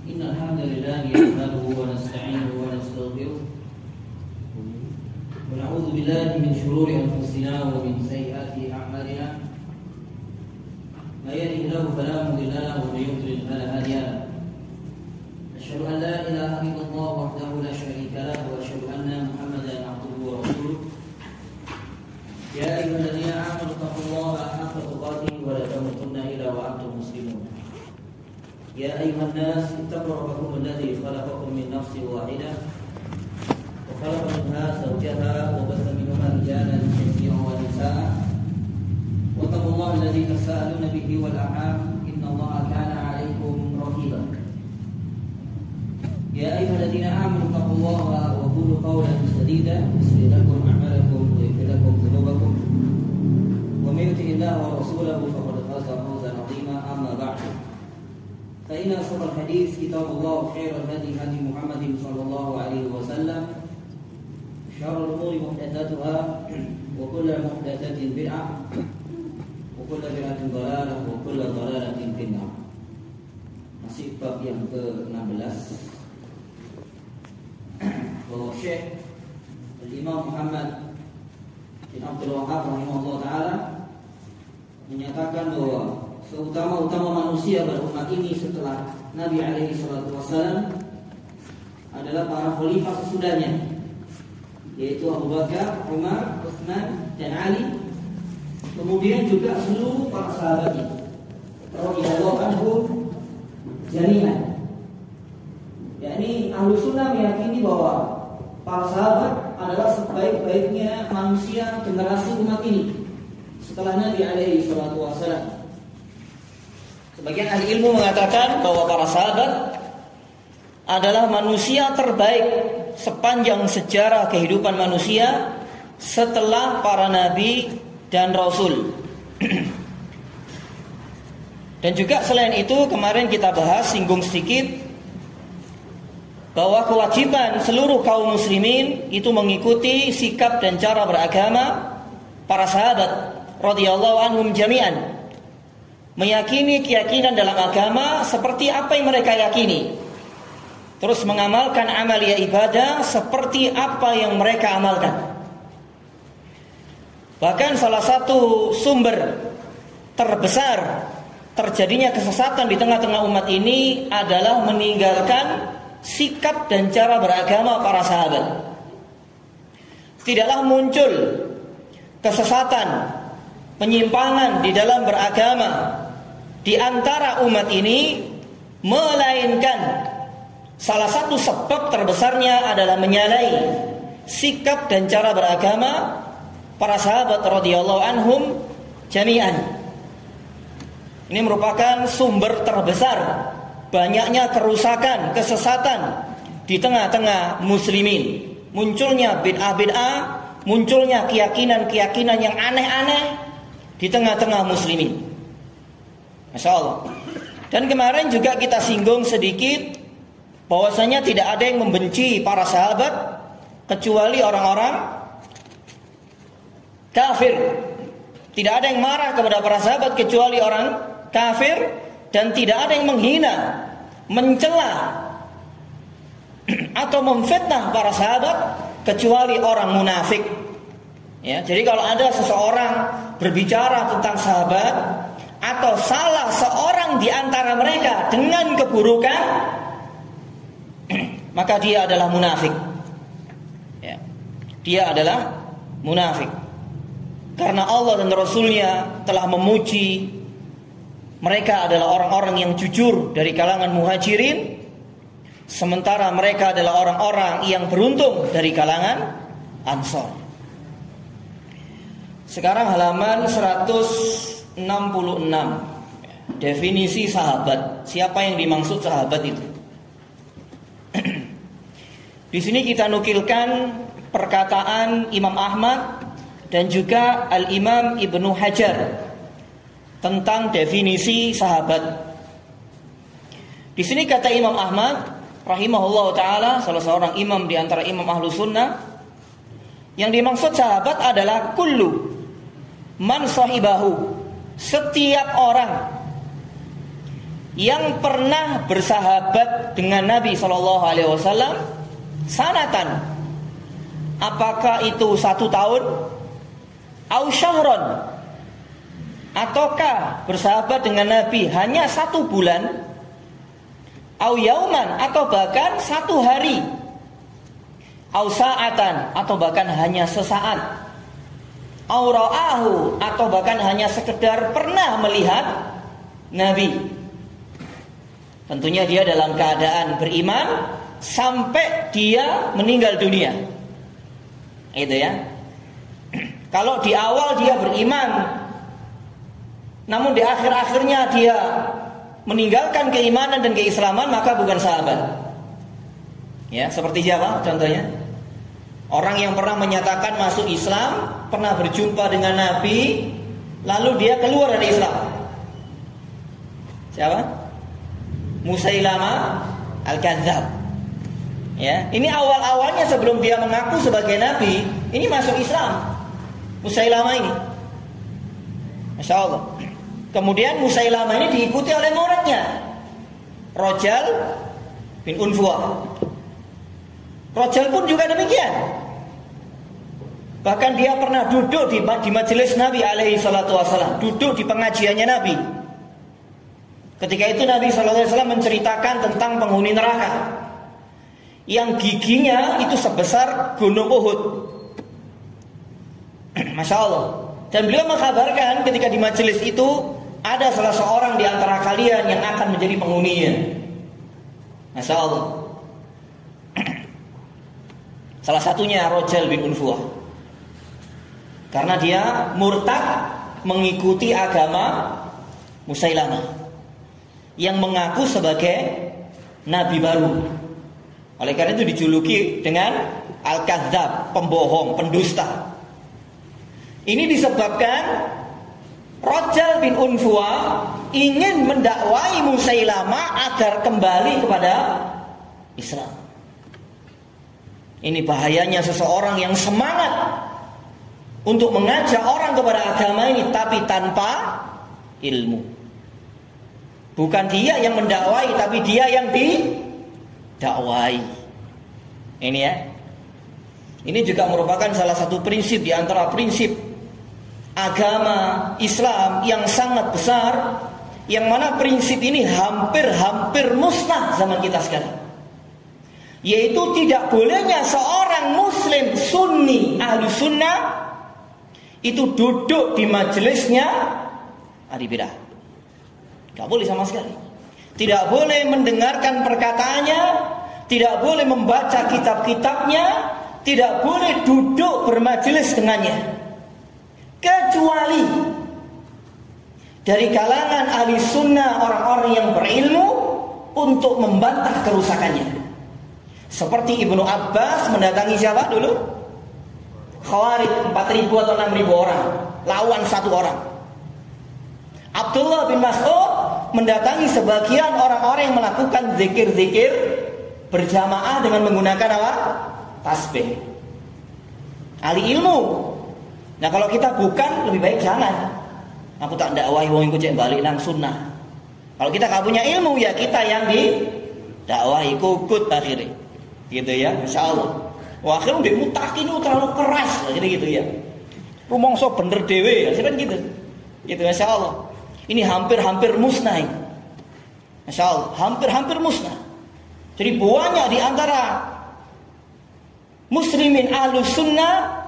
Innal hamdalillah nahmaduhu wa nasta'inuhu wa nastaghfiruh wa na'udzu billahi min shururi anfusina wa min sayyiati a'malina. May yahdihillahu fala mudilla lahu wa may yudlil fala hadiya lahu. Asyhadu an la ilaha illallah wahdahu la syarika lahu wa asyhadu anna Muhammadan 'abduhu wa rasuluh. Ya ayyuhalladzina amanu taqullaha haqqa tuqatih wa la tamutunna illa wa antum muslimun. يا أيها الناس اتقوا ربكم الذي خلقكم من نفس واحدة وخلق منها زوجها وبث منهما رجالا كثيرا ونساء واتقوا الله الذي تساءلون به والأرحام إن الله كان عليكم رقيبا. يا أيها الذين آمنوا اتقوا الله وقولوا قولا سديدا يصلح لكم أعمالكم ويغفر لكم ذنوبكم ومن يطع الله ورسوله فقد فاز فوزا عظيما. أما بعد فإن أصدق الحديث كتاب الله خير الهدي هدي محمد صلى الله عليه وسلم شر الأمور محدثاتها وكل محدثة بدعة وكل بدعة ضلالة وكل ضلالة في النار. Masih bab yang ke-16 bahwa Syekh Al-Imam Muhammad bin Abdul Wahhab rahimahullah ta'ala menyatakan bahwa seutama-utama manusia pada umat ini setelah Nabi alaihi salatu wassalam adalah para khalifah sesudahnya, yaitu Abu Bakar, Umar, Utsman dan Ali. Kemudian juga seluruh para sahabatnya radhiyallahu anhum jami'an. Yakni Ahlus Sunnah meyakini bahwa para sahabat adalah sebaik-baiknya manusia generasi umat ini setelah Nabi alaihi salatu wassalam. Sebagian ahli ilmu mengatakan bahwa para sahabat adalah manusia terbaik sepanjang sejarah kehidupan manusia setelah para nabi dan rasul. Dan juga selain itu kemarin kita bahas singgung sedikit bahwa kewajiban seluruh kaum muslimin itu mengikuti sikap dan cara beragama para sahabat radhiyallahu anhum jami'an. Meyakini keyakinan dalam agama seperti apa yang mereka yakini, terus mengamalkan amalia ibadah seperti apa yang mereka amalkan. Bahkan salah satu sumber terbesar terjadinya kesesatan di tengah-tengah umat ini adalah meninggalkan sikap dan cara beragama para sahabat. Tidaklah muncul kesesatan, penyimpangan di dalam beragama di antara umat ini, melainkan salah satu sebab terbesarnya adalah menyalahi sikap dan cara beragama para sahabat radhiyallahu anhum jami'an. Ini merupakan sumber terbesar banyaknya kerusakan, kesesatan di tengah-tengah muslimin. Munculnya bid'ah-bid'ah, munculnya keyakinan-keyakinan yang aneh-aneh di tengah-tengah muslimin. Masya Allah. Dan kemarin juga kita singgung sedikit bahwasanya tidak ada yang membenci para sahabat kecuali orang-orang kafir. Tidak ada yang marah kepada para sahabat kecuali orang kafir, dan tidak ada yang menghina, mencela atau memfitnah para sahabat kecuali orang munafik. Ya, jadi kalau ada seseorang berbicara tentang sahabat atau salah seorang di antara mereka dengan keburukan, maka dia adalah munafik. Ya, dia adalah munafik. Karena Allah dan Rasulnya telah memuji mereka adalah orang-orang yang jujur dari kalangan muhajirin, sementara mereka adalah orang-orang yang beruntung dari kalangan ansor. Sekarang halaman 166. Definisi sahabat. Siapa yang dimaksud sahabat itu? Di sini kita nukilkan perkataan Imam Ahmad dan juga Al-Imam Ibnu Hajar tentang definisi sahabat. Di sini kata Imam Ahmad rahimahullah ta'ala, salah seorang imam di antara imam Ahlus Sunnah, yang dimaksud sahabat adalah kullu man sahibahu, setiap orang yang pernah bersahabat dengan Nabi SAW sanatan, apakah itu 1 tahun, au syahron, ataukah bersahabat dengan Nabi hanya 1 bulan, au yauman, atau bahkan 1 hari, au sa'atan, atau bahkan hanya sesaat, au ra'ahu, atau bahkan hanya sekedar pernah melihat Nabi. Tentunya dia dalam keadaan beriman sampai dia meninggal dunia. Itu ya. Kalau di awal dia beriman, namun di akhir-akhirnya dia meninggalkan keimanan dan keislaman, maka bukan sahabat. Ya, seperti siapa contohnya? Orang yang pernah menyatakan masuk Islam, pernah berjumpa dengan Nabi, lalu dia keluar dari Islam. Siapa? Musailamah Al-Kadzdzab. Ya, ini awal-awalnya sebelum dia mengaku sebagai Nabi, ini masuk Islam. Musailamah ini, Masya Allah. Kemudian Musailamah ini diikuti oleh muridnya, Rajal bin Unfuah. Rajal pun juga demikian. Bahkan dia pernah duduk di majelis Nabi alaihi salatu wasallam, duduk di pengajiannya Nabi. Ketika itu Nabi sallallahu alaihi wasallam menceritakan tentang penghuni neraka yang giginya itu sebesar gunung Uhud. Masya Allah. Dan beliau mengkabarkan ketika di majelis itu ada salah seorang di antara kalian yang akan menjadi penghuninya. Masya Allah. Salah satunya Rajal bin Unfuah, karena dia murtad mengikuti agama Musailamah yang mengaku sebagai nabi baru. Oleh karena itu dijuluki dengan Al-Kadzdzab, pembohong, pendusta. Ini disebabkan Rajal bin Unfuah ingin mendakwai Musailamah agar kembali kepada Islam. Ini bahayanya seseorang yang semangat untuk mengajak orang kepada agama ini tapi tanpa ilmu. Bukan dia yang mendakwai, tapi dia yang didakwai. Ini ya. Ini juga merupakan salah satu prinsip di antara prinsip agama Islam yang sangat besar, yang mana prinsip ini hampir musnah zaman kita sekarang. Yaitu tidak bolehnya seorang muslim sunni ahlu sunnah itu duduk di majelisnya ahli bidah. Gak boleh sama sekali. Tidak boleh mendengarkan perkataannya, tidak boleh membaca kitab-kitabnya, tidak boleh duduk bermajelis dengannya, kecuali dari kalangan ahli sunnah, orang-orang yang berilmu untuk membantah kerusakannya. Seperti Ibnu Abbas mendatangi siapa dulu? Khawarij 4.000 atau 6.000 orang lawan 1 orang. Abdullah bin Mas'ud mendatangi sebagian orang-orang yang melakukan zikir-zikir berjamaah dengan menggunakan apa? Tasbih. Ahli ilmu. Nah kalau kita bukan, lebih baik jangan. Aku tak dakwahi wong iku cek balik nang sunnah. Kalau kita gak punya ilmu, ya kita yang didakwahi, kukut akhirnya. Gitu ya, Masya Allah. Wah, akhirnya udah mutakin itu terlalu keras, jadi gitu ya. Rumongso bener dewe, akhirnya gitu. Gitu, Masya Allah. Ini hampir musnah ini. Masya Allah, hampir musnah. Jadi banyak di antara muslimin ahlus sunnah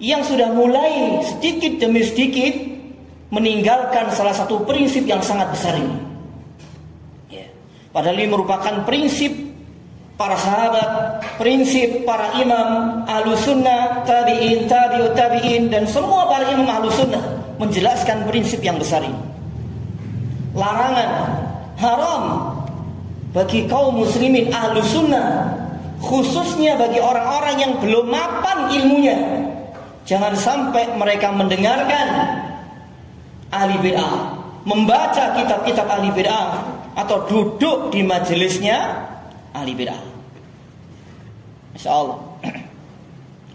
yang sudah mulai sedikit demi sedikit meninggalkan salah satu prinsip yang sangat besar ini. Ya. Padahal ini merupakan prinsip para sahabat, prinsip para imam ahlus sunnah, tabi'in, tabi'ut tabi'in, dan semua para imam ahlus sunnah menjelaskan prinsip yang besar ini. Larangan haram bagi kaum muslimin ahlus sunnah, khususnya bagi orang-orang yang belum mapan ilmunya. Jangan sampai mereka mendengarkan ahli bid'ah, membaca kitab-kitab ahli bid'ah, atau duduk di majelisnya ahli bid'ah. Masya Allah.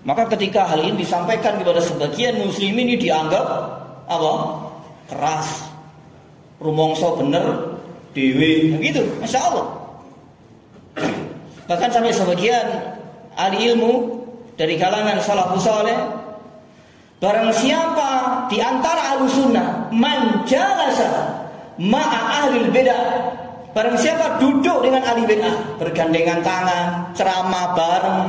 Maka ketika hal ini disampaikan kepada sebagian muslimin, ini dianggap apa? Keras, rumongso bener, dewe, begitu, masya Allah. Bahkan sampai sebagian ahli ilmu dari kalangan salafus saleh, barang siapa di antara ahlu sunnah man jalasa ma'a ahlil bid'ah, barang siapa duduk dengan ahli bid'ah, bergandengan tangan, ceramah bareng,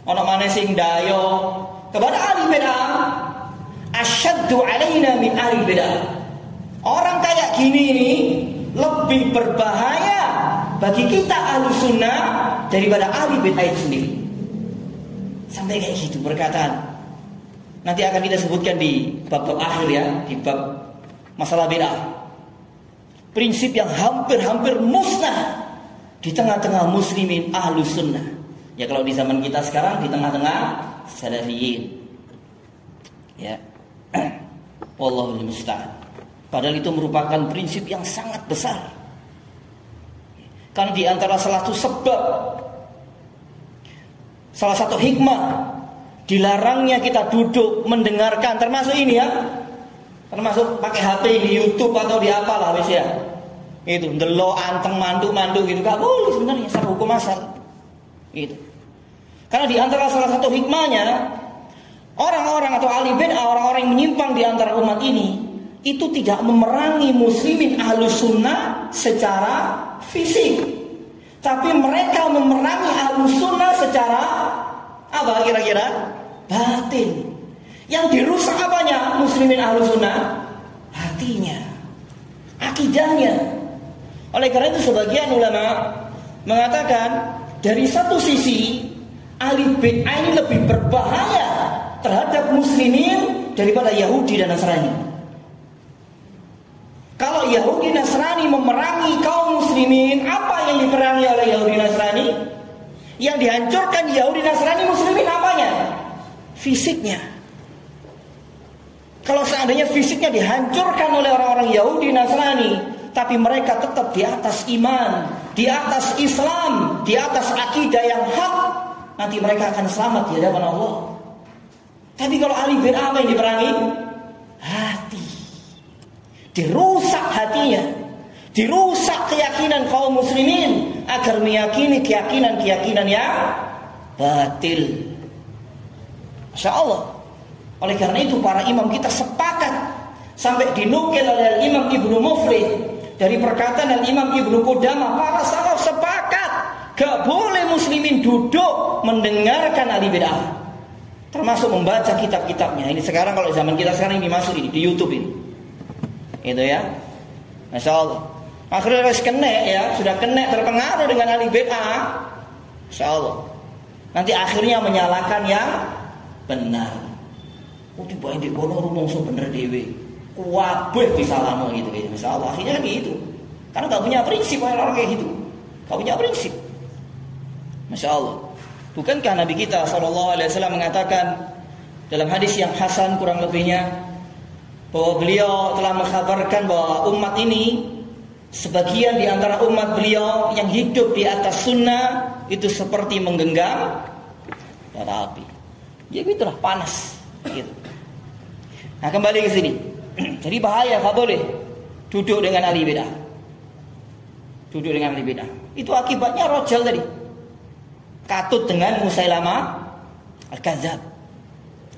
ono maneh sing dayo kepada ahli bid'ah, asyaddu alaina min ahli bid'ah. Orang kayak gini ini lebih berbahaya bagi kita ahlu sunnah daripada ahli bid'ah itu sendiri. Sampai kayak gitu perkataan. Nanti akan kita sebutkan di bab-bab akhir ya, di bab masalah bid'ah. Prinsip yang hampir-hampir musnah di tengah-tengah muslimin ahlu sunnah. Ya kalau di zaman kita sekarang di tengah-tengah salafiyin. Ya. Wallahul musta'an. Padahal itu merupakan prinsip yang sangat besar. Karena di antara salah satu sebab, salah satu hikmah dilarangnya kita duduk mendengarkan, termasuk ini ya, termasuk pakai HP di YouTube atau di apalah wis ya. Itu ndelok anteng mandu-mandu gitu gak boleh sebenarnya secara hukum asal. Gitu. Karena di antara salah satu hikmahnya, orang-orang atau ahli bid'ah, orang-orang yang menyimpang di antara umat ini itu tidak memerangi muslimin ahlus sunnah secara fisik, tapi mereka memerangi ahlus sunnah secara apa kira-kira? Batin. Yang dirusak apanya muslimin ahlus sunnah? Hatinya, akidahnya. Oleh karena itu sebagian ulama mengatakan dari satu sisi ahli bid'ah ini lebih berbahaya terhadap muslimin daripada Yahudi dan Nasrani. Kalau Yahudi Nasrani memerangi kaum muslimin, apa yang diperangi oleh Yahudi Nasrani? Yang dihancurkan Yahudi Nasrani muslimin apanya? Fisiknya. Kalau seandainya fisiknya dihancurkan oleh orang-orang Yahudi Nasrani, tapi mereka tetap di atas iman, di atas Islam, di atas akidah yang hak, nanti mereka akan selamat di hadapan Allah. Tapi kalau ahli bid'ah apa yang diperangi? Hati. Dirusak hatinya, dirusak keyakinan kaum muslimin agar meyakini keyakinan-keyakinan yang batil. Masya Allah. Oleh karena itu para imam kita sepakat, sampai dinukil oleh Imam Ibnu Muflih dari perkataan Imam Ibnu Qudamah, para salaf sepakat gak boleh muslimin duduk mendengarkan ahli bid'ah, termasuk membaca kitab-kitabnya. Ini sekarang kalau zaman kita sekarang ini masuk ini di YouTube ini. Itu ya, masya Allah. Akhirnya harus kena ya, sudah kena terpengaruh dengan ahli bid'ah, masya Allah. Nanti akhirnya menyalahkan yang benar. Oh tiba ini bono rumong so bener dewe, kuabeh disalahno gitu ya, masya Allah. Akhirnya gitu, karena gak punya prinsip orang kayak gitu, gak punya prinsip, masya Allah. Bukankah Nabi kita SAW mengatakan dalam hadis yang hasan kurang lebihnya, bahwa beliau telah mengkhabarkan bahwa umat ini, sebagian di antara umat beliau yang hidup di atas sunnah itu seperti menggenggam bara api. Ya gitulah, panas gitu. Nah kembali ke sini. Jadi bahaya, gak boleh duduk dengan ahli bid'ah. Duduk dengan ahli bid'ah. Itu akibatnya rojal tadi. Katut dengan Musailamah Al-Kadzdzab.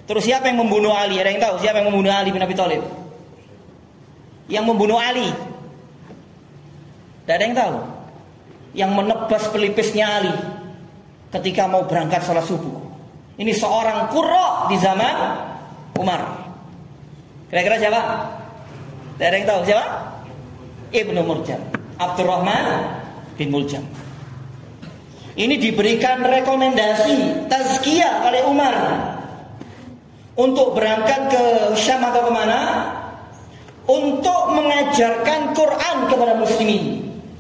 Terus siapa yang membunuh Ali? Ada yang tahu siapa yang membunuh Ali bin Abi Thalib? Yang membunuh Ali? Tidak ada yang tahu. Yang menebas pelipisnya Ali ketika mau berangkat salat subuh. Ini seorang qurra di zaman Umar. Kira-kira siapa? Tidak ada yang tahu siapa? Ibnu Muljam, Abdurrahman bin Muljam. Ini diberikan rekomendasi tazkiyah oleh Umar untuk berangkat ke Syam atau kemana, untuk mengajarkan Quran kepada muslimin.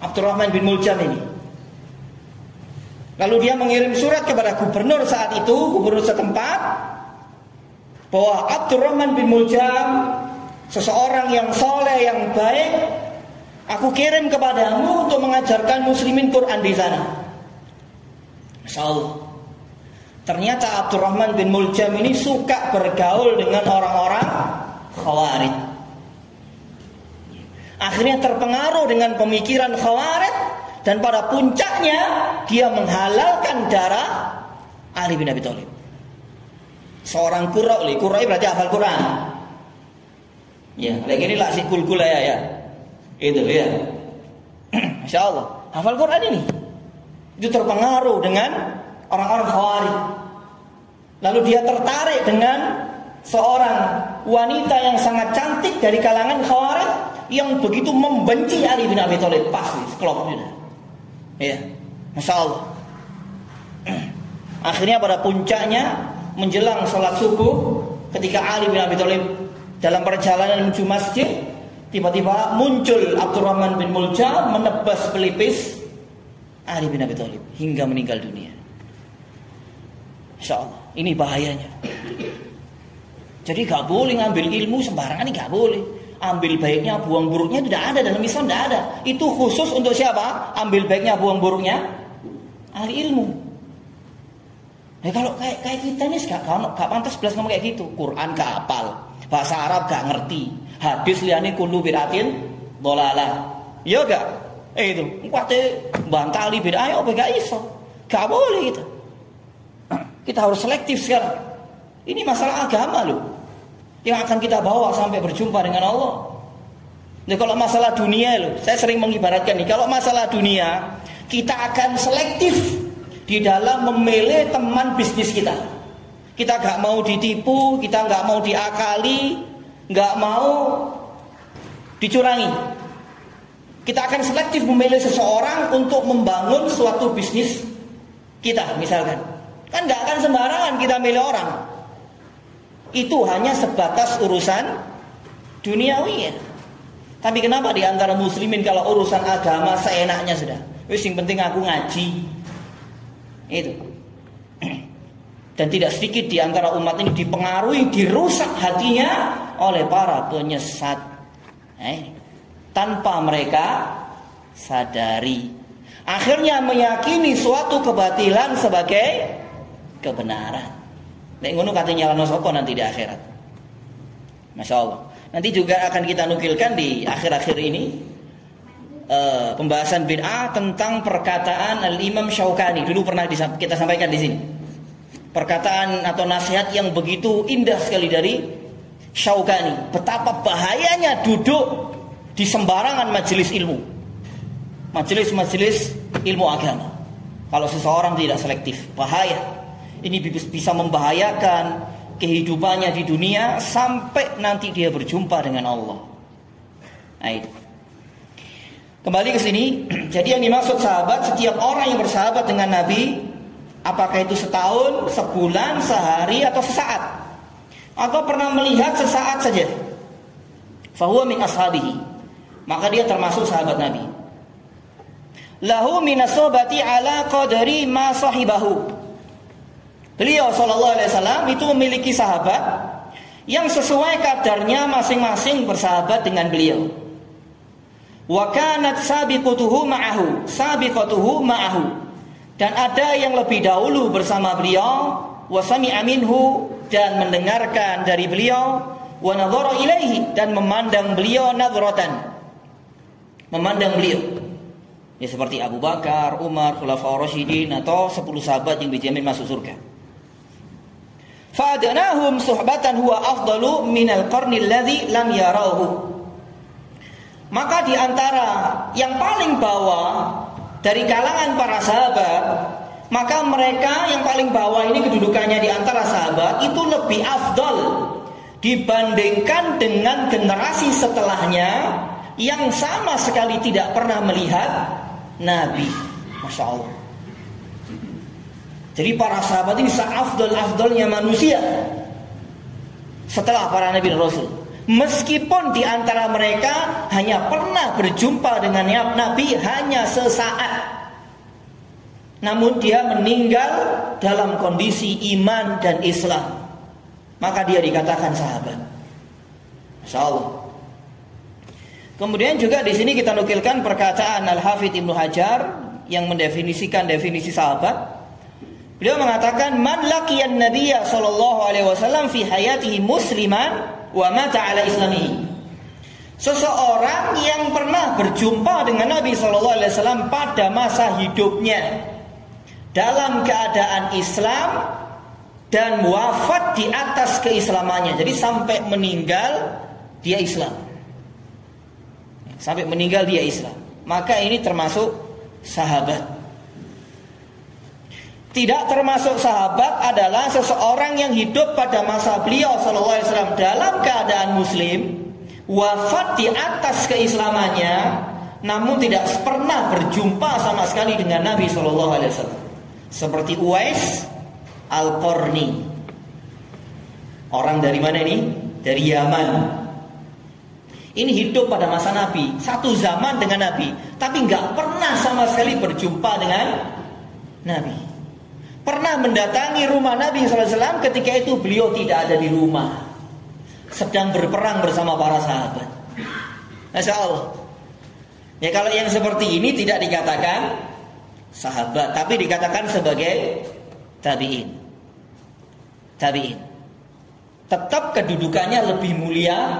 Abdurrahman bin Muljam ini. Lalu dia mengirim surat kepada gubernur saat itu, gubernur setempat, bahwa Abdurrahman bin Muljam, seseorang yang soleh, yang baik, aku kirim kepadamu untuk mengajarkan muslimin Quran di sana. Masya Allah. Ternyata Abdurrahman bin Muljam ini suka bergaul dengan orang-orang Khawarij. Akhirnya terpengaruh dengan pemikiran Khawarij, dan pada puncaknya dia menghalalkan darah Ali bin Abi Thalib. Seorang Qurra'i berarti hafal Quran. Ya, lagi ini lah si kul ya. Itu ya. Masya Allah, hafal Quran ini. Itu terpengaruh dengan orang-orang Khawarij. Lalu dia tertarik dengan seorang wanita yang sangat cantik dari kalangan Khawarij yang begitu membenci Ali bin Abi Thalib. Pasti sekelopaknya. Ya, Masya Allah. Akhirnya pada puncaknya menjelang sholat subuh, ketika Ali bin Abi Thalib dalam perjalanan menuju masjid, tiba-tiba muncul Abdurrahman bin Muljam menebas pelipis Ali bin Abi Thalib hingga meninggal dunia. Insya Allah, ini bahayanya. Jadi gak boleh ngambil ilmu sembarangan, ini gak boleh. Ambil baiknya, buang buruknya tidak ada dalam Islam, tidak ada. Itu khusus untuk siapa? Ambil baiknya, buang buruknya ahli ilmu. Ya kalau kayak kita ini gak pantas belas ngomong kayak gitu. Quran gak hafal, bahasa Arab gak ngerti, hadis liane kullu bid'atin dhalalah. Ya gak? Itu kuwate bantali bid'ah ya gak iso. Gak boleh gitu. Kita harus selektif sekarang. Ini masalah agama loh, yang akan kita bawa sampai berjumpa dengan Allah. Nah, kalau masalah dunia loh, saya sering mengibaratkan nih, kalau masalah dunia kita akan selektif di dalam memilih teman bisnis kita. Kita gak mau ditipu, kita gak mau diakali, gak mau dicurangi. Kita akan selektif memilih seseorang untuk membangun suatu bisnis kita, misalkan. Kan gak akan sembarangan kita milih orang. Itu hanya sebatas urusan duniawi ya. Tapi kenapa di antara muslimin kalau urusan agama seenaknya sudah, wis yang penting aku ngaji. Itu. Dan tidak sedikit di antara umat ini dipengaruhi, dirusak hatinya oleh para penyesat. Tanpa mereka sadari. Akhirnya meyakini suatu kebatilan sebagai kebenaran. Nek ngono katanya nyalano sapa nanti di akhirat. Masya Allah. Nanti juga akan kita nukilkan di akhir-akhir ini pembahasan bid'ah tentang perkataan Al-Imam Syaukani. Dulu pernah kita sampaikan di sini. Perkataan atau nasihat yang begitu indah sekali dari Syaukani. Betapa bahayanya duduk di sembarangan majelis ilmu. Majelis-majelis ilmu agama. Kalau seseorang tidak selektif, bahaya. Ini bisa membahayakan kehidupannya di dunia sampai nanti dia berjumpa dengan Allah. Nah itu. Kembali ke sini. Jadi yang dimaksud sahabat, setiap orang yang bersahabat dengan Nabi, apakah itu setahun, sebulan, sehari, atau sesaat, atau pernah melihat sesaat saja, fahuwa min ashabihi, maka dia termasuk sahabat Nabi. Lahu minas sobati ala qadari ma sahibahu. Beliau SAW itu memiliki sahabat yang sesuai kadarnya masing-masing bersahabat dengan beliau. Wa kanat sabiqatuhu ma'ahu. Dan ada yang lebih dahulu bersama beliau, wa sami'a minhu, dan mendengarkan dari beliau, wa nadhara ilaihi, dan memandang beliau nadhratan. Memandang beliau. Ya seperti Abu Bakar, Umar, Khulafaur Rasyidin, atau 10 sahabat yang dijamin masuk surga. Fa'adanahum suhbatan huwa afdalu minal qarni alladhi lam yarauhu. Maka di antara yang paling bawah dari kalangan para sahabat, maka mereka yang paling bawah ini kedudukannya di antara sahabat itu lebih afdal dibandingkan dengan generasi setelahnya yang sama sekali tidak pernah melihat Nabi. Masya Allah. Jadi para sahabat ini seafdal-afdalnya manusia setelah para Nabi dan Rasul. Meskipun di antara mereka hanya pernah berjumpa dengan Nabi hanya sesaat, namun dia meninggal dalam kondisi iman dan Islam, maka dia dikatakan sahabat. Masya Allah. Kemudian juga di sini kita nukilkan perkataan Al-Hafidz Ibnu Hajar yang mendefinisikan definisi sahabat. Beliau mengatakan, man laqiyan nabiyya sallallahu alaihi wasallam fi hayatihi musliman wa mata ala islamihi. Seseorang yang pernah berjumpa dengan Nabi SAW pada masa hidupnya dalam keadaan Islam dan wafat di atas keislamannya. Jadi sampai meninggal dia Islam. Sampai meninggal dia Islam. Maka ini termasuk sahabat. Tidak termasuk sahabat adalah seseorang yang hidup pada masa beliau SAW dalam keadaan Muslim, wafat di atas keislamannya, namun tidak pernah berjumpa sama sekali dengan Nabi SAW. Seperti Uwais Al-Qarni. Orang dari mana ini? Dari Yaman. Ini hidup pada masa Nabi, satu zaman dengan Nabi, tapi nggak pernah sama sekali berjumpa dengan Nabi. Pernah mendatangi rumah Nabi SAW ketika itu beliau tidak ada di rumah, sedang berperang bersama para sahabat. Masya Allah. Ya, kalau yang seperti ini tidak dikatakan sahabat, tapi dikatakan sebagai tabi'in. Tabi'in. Tetap kedudukannya lebih mulia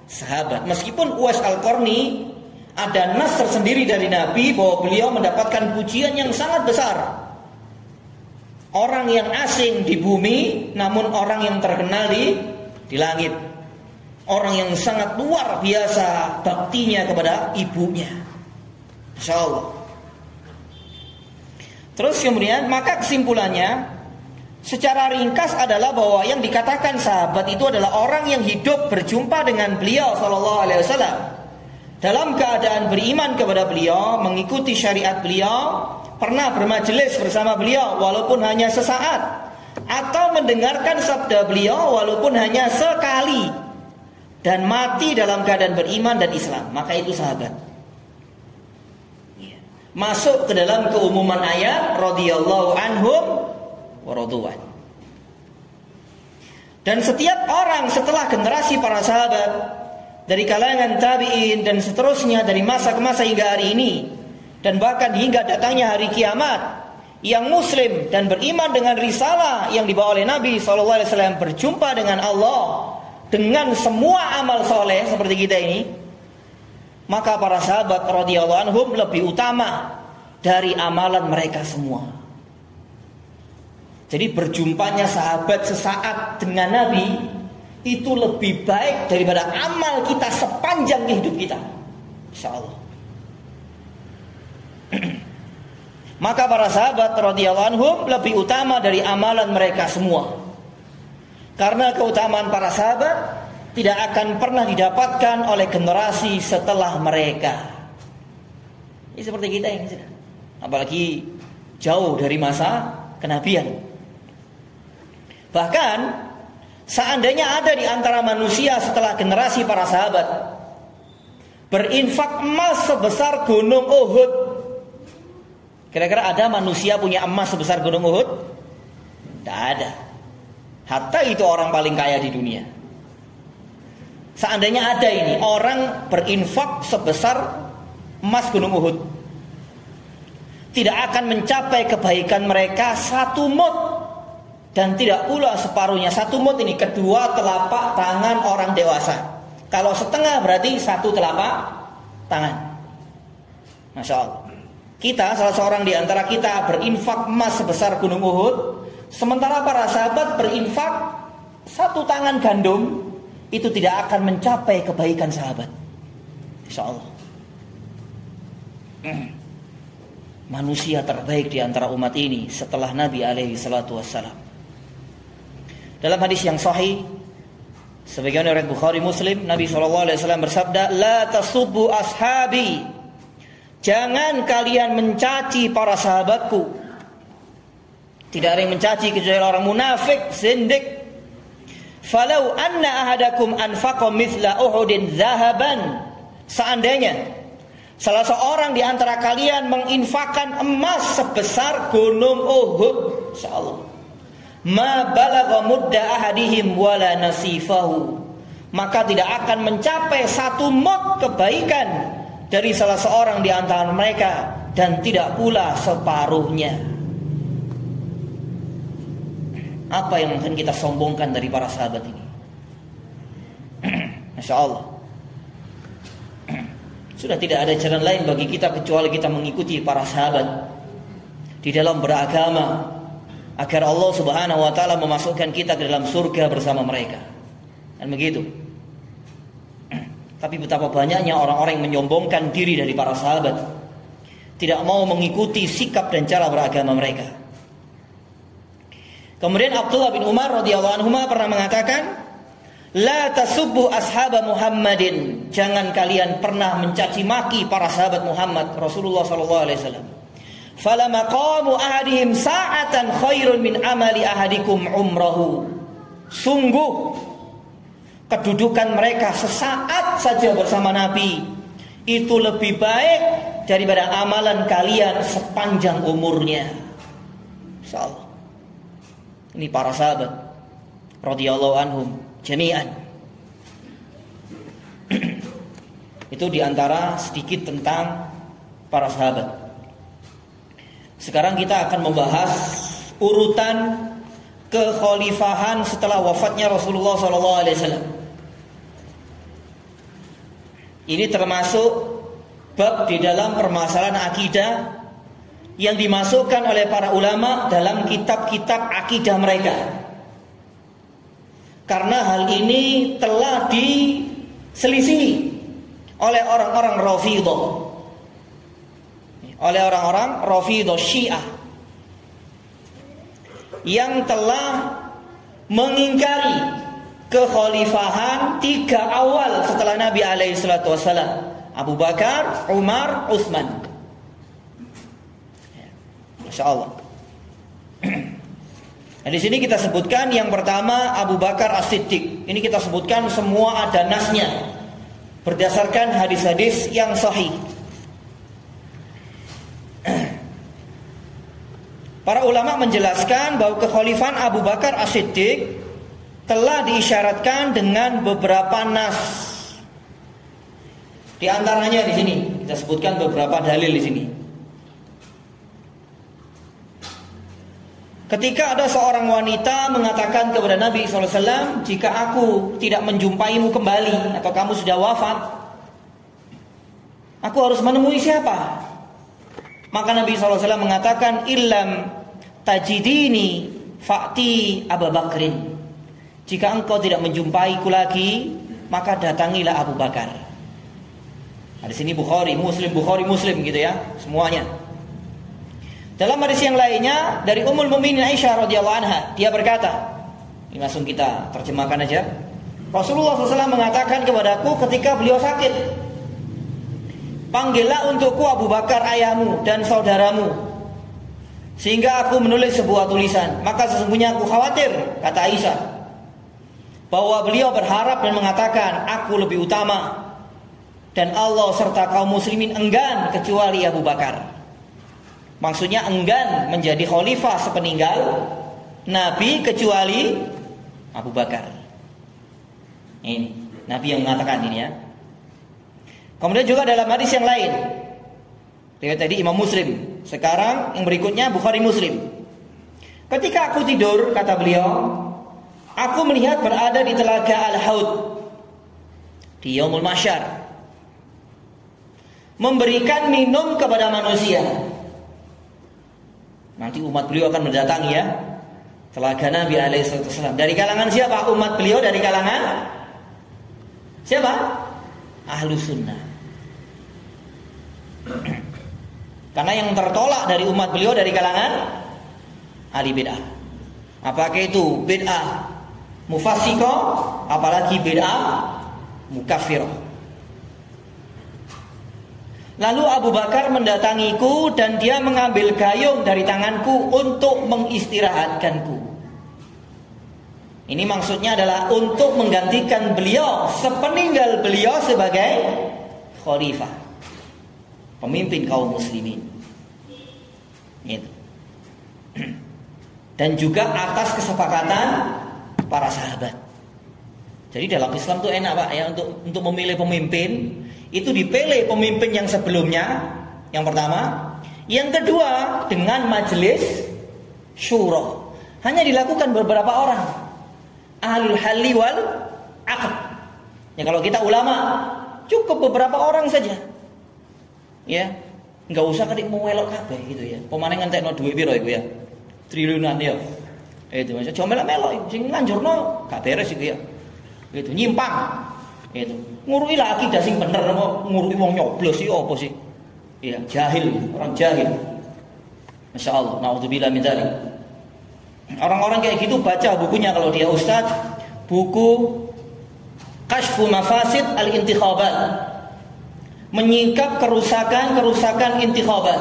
sahabat. Meskipun Uwais Al-Qarni ada nas tersendiri dari Nabi bahwa beliau mendapatkan pujian yang sangat besar. Orang yang asing di bumi, namun orang yang terkenal di langit. Orang yang sangat luar biasa baktinya kepada ibunya. Insya Allah. Terus kemudian maka kesimpulannya secara ringkas adalah bahwa yang dikatakan sahabat itu adalah orang yang hidup berjumpa dengan beliau SAW dalam keadaan beriman kepada beliau, mengikuti syariat beliau, pernah bermajelis bersama beliau walaupun hanya sesaat, atau mendengarkan sabda beliau walaupun hanya sekali, dan mati dalam keadaan beriman dan Islam. Maka itu sahabat. Masuk ke dalam keumuman ayat radhiyallahu anhum wa radwan. Dan setiap orang setelah generasi para sahabat dari kalangan tabi'in dan seterusnya dari masa ke masa hingga hari ini, dan bahkan hingga datangnya hari kiamat, yang muslim dan beriman dengan risalah yang dibawa oleh Nabi SAW, berjumpa dengan Allah dengan semua amal soleh seperti kita ini, maka para sahabat radhiyallahu anhum lebih utama dari amalan mereka semua. Jadi berjumpanya sahabat sesaat dengan Nabi itu lebih baik daripada amal kita sepanjang hidup kita, insyaallah. Maka para sahabat radhiyallahu anhum lebih utama dari amalan mereka semua. Karena keutamaan para sahabat tidak akan pernah didapatkan oleh generasi setelah mereka. Ini seperti kita yang sudah, apalagi jauh dari masa kenabian. Bahkan seandainya ada di antara manusia setelah generasi para sahabat berinfak emas sebesar gunung Uhud, kira-kira ada manusia punya emas sebesar gunung Uhud? Tidak ada. Hatta itu orang paling kaya di dunia. Seandainya ada ini orang berinfak sebesar emas gunung Uhud, tidak akan mencapai kebaikan mereka satu mud, dan tidak pula separuhnya. Satu mud ini kedua telapak tangan orang dewasa. Kalau setengah berarti satu telapak tangan. Masya Allah. Kita, salah seorang di antara kita berinfak emas sebesar gunung Uhud, sementara para sahabat berinfak satu tangan gandum, itu tidak akan mencapai kebaikan sahabat. Insya Allah. Manusia terbaik di antara umat ini setelah Nabi alaihi salatu wassalam. Dalam hadis yang sahih sebagaimana riwayat Bukhari Muslim, Nabi SAW bersabda, "La tasubbu ashabi." Jangan kalian mencaci para sahabatku. Tidak ada yang mencaci kecuali orang munafik, zindik. Falau anna ahadakum anfaqa mithla Uhudin zahaban. Seandainya salah seorang di antara kalian menginfakkan emas sebesar gunung Uhud, insyaallah, ma balagha mudda ahadihim wala nasifahu, maka tidak akan mencapai satu mud kebaikan dari salah seorang di antara mereka, dan tidak pula separuhnya. Apa yang mungkin kita sombongkan dari para sahabat ini? Masya Allah. Sudah tidak ada jalan lain bagi kita kecuali kita mengikuti para sahabat di dalam beragama, agar Allah Subhanahu wa taala memasukkan kita ke dalam surga bersama mereka. Dan begitu. Tapi betapa banyaknya orang-orang yang menyombongkan diri dari para sahabat, tidak mau mengikuti sikap dan cara beragama mereka. Kemudian Abdullah bin Umar radhiyallahu anhu pernah mengatakan, la tasubbu ashaba Muhammadin, jangan kalian pernah mencaci maki para sahabat Muhammad Rasulullah sallallahu alaihi wasallam. Fala maqamu ahadihim sa'atan khairun min amali ahadikum umrahu. Sungguh kedudukan mereka sesaat saja bersama Nabi itu lebih baik daripada amalan kalian sepanjang umurnya. Insyaallah. Ini para sahabat radhiyallahu anhum jami'an. Itu diantara sedikit tentang para sahabat. Sekarang kita akan membahas urutan kekhalifahan setelah wafatnya Rasulullah SAW. Ini termasuk bab di dalam permasalahan akidah yang dimasukkan oleh para ulama dalam kitab-kitab akidah mereka. Karena hal ini telah diselisihi oleh orang-orang Rafidhah, oleh orang-orang Rafidhah Syiah yang telah mengingkari kekhalifahan 3 awal setelah Nabi alaihi salatu wasallam, Abu Bakar, Umar, Utsman. Masyaallah. Nah, di sini kita sebutkan yang pertama Abu Bakar As-Siddiq. Ini kita sebutkan semua ada nasnya berdasarkan hadis-hadis yang sahih. Para ulama menjelaskan bahwa kekhalifahan Abu Bakar As-Siddiq telah diisyaratkan dengan beberapa nas. Di antaranya di sini kita sebutkan beberapa dalil di sini. Ketika ada seorang wanita mengatakan kepada Nabi SAW, jika aku tidak menjumpaimu kembali atau kamu sudah wafat, aku harus menemui siapa? Maka Nabi SAW mengatakan, illam tajidini fa'ti Abu Bakrin. Jika engkau tidak menjumpaiku lagi, maka datangilah Abu Bakar. Nah, di sini Bukhari Muslim gitu ya, semuanya. Dalam hadis yang lainnya dari Ummul Mukminin Aisyah radhiyallahu anha, dia berkata, ini langsung kita terjemahkan aja. Rasulullah SAW mengatakan kepadaku ketika beliau sakit, panggillah untukku Abu Bakar ayahmu dan saudaramu, sehingga aku menulis sebuah tulisan. Maka sesungguhnya aku khawatir, kata Aisyah, bahwa beliau berharap dan mengatakan, aku lebih utama, dan Allah serta kaum muslimin enggan kecuali Abu Bakar. Maksudnya enggan menjadi khalifah sepeninggal Nabi kecuali Abu Bakar. Ini Nabi yang mengatakan ini ya. Kemudian juga dalam hadis yang lain, riwayat tadi Imam Muslim, sekarang yang berikutnya Bukhari Muslim. Ketika aku tidur, kata beliau, aku melihat berada di telaga Al-Haud di Yaumul Mahsyar, memberikan minum kepada manusia. Nanti umat beliau akan mendatangi ya telaga Nabi alaihissalam. Dari kalangan siapa umat beliau? Dari kalangan siapa? Ahlus Sunnah. Karena yang tertolak dari umat beliau dari kalangan ahli bid'ah. Apakah itu bid'ah mufassiqah, apalagi bid'ah mukaffirah. Lalu Abu Bakar mendatangiku dan dia mengambil gayung dari tanganku untuk mengistirahatkanku. Ini maksudnya adalah untuk menggantikan beliau sepeninggal beliau sebagai khalifah, pemimpin kaum muslimin. Gitu. Dan juga atas kesepakatan para sahabat. Jadi dalam Islam itu enak Pak ya, untuk memilih pemimpin itu dipilih pemimpin yang sebelumnya, yang pertama. Yang kedua dengan majelis syura. Hanya dilakukan beberapa orang, ahlul halli wal aqd. Ya kalau kita ulama cukup beberapa orang saja. Ya, enggak usah kedik mau melok kabeh gitu ya. Pemane ngentekno dhuwit piro iku ya? Triliunan ya. Itu maksudnya cuma melok sing nganjurno gak beres iku ya. Gitu, nyimpang. Gitu. Ngurui lah akidah sing bener kok ngurui wong nyoblos iki opo sih? Iya, jahil, orang jahil. Masya Allah, naudzubillah min dzalik. Orang-orang kayak gitu baca bukunya kalau dia ustaz, buku Kashfu Mafasid Al-Intikhabat, menyingkap kerusakan intikhabat,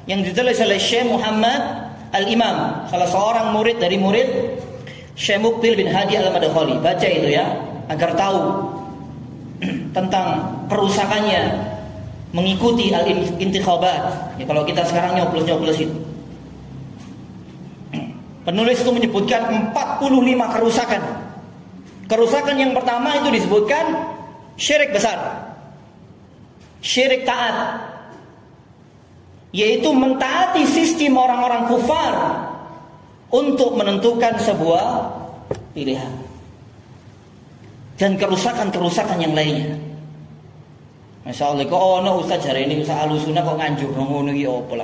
yang ditulis oleh Syekh Muhammad Al-Imam, salah seorang murid dari murid Syekh Muqbil bin Hadi Al-Madkhali. Baca itu ya, agar tahu tentang kerusakannya mengikuti al-intikhabat. Ya, kalau kita sekarang nyoblos itu. Penulis itu menyebutkan 45 kerusakan. Kerusakan yang pertama itu disebutkan syirik besar. Syirik taat, yaitu mentaati sistem orang-orang kufar untuk menentukan sebuah pilihan. Dan kerusakan-kerusakan yang lainnya. Masya Allah, kok ono ustaz hari ini ustaz Ahlussunnah kok nganjur ngono iki opo lah.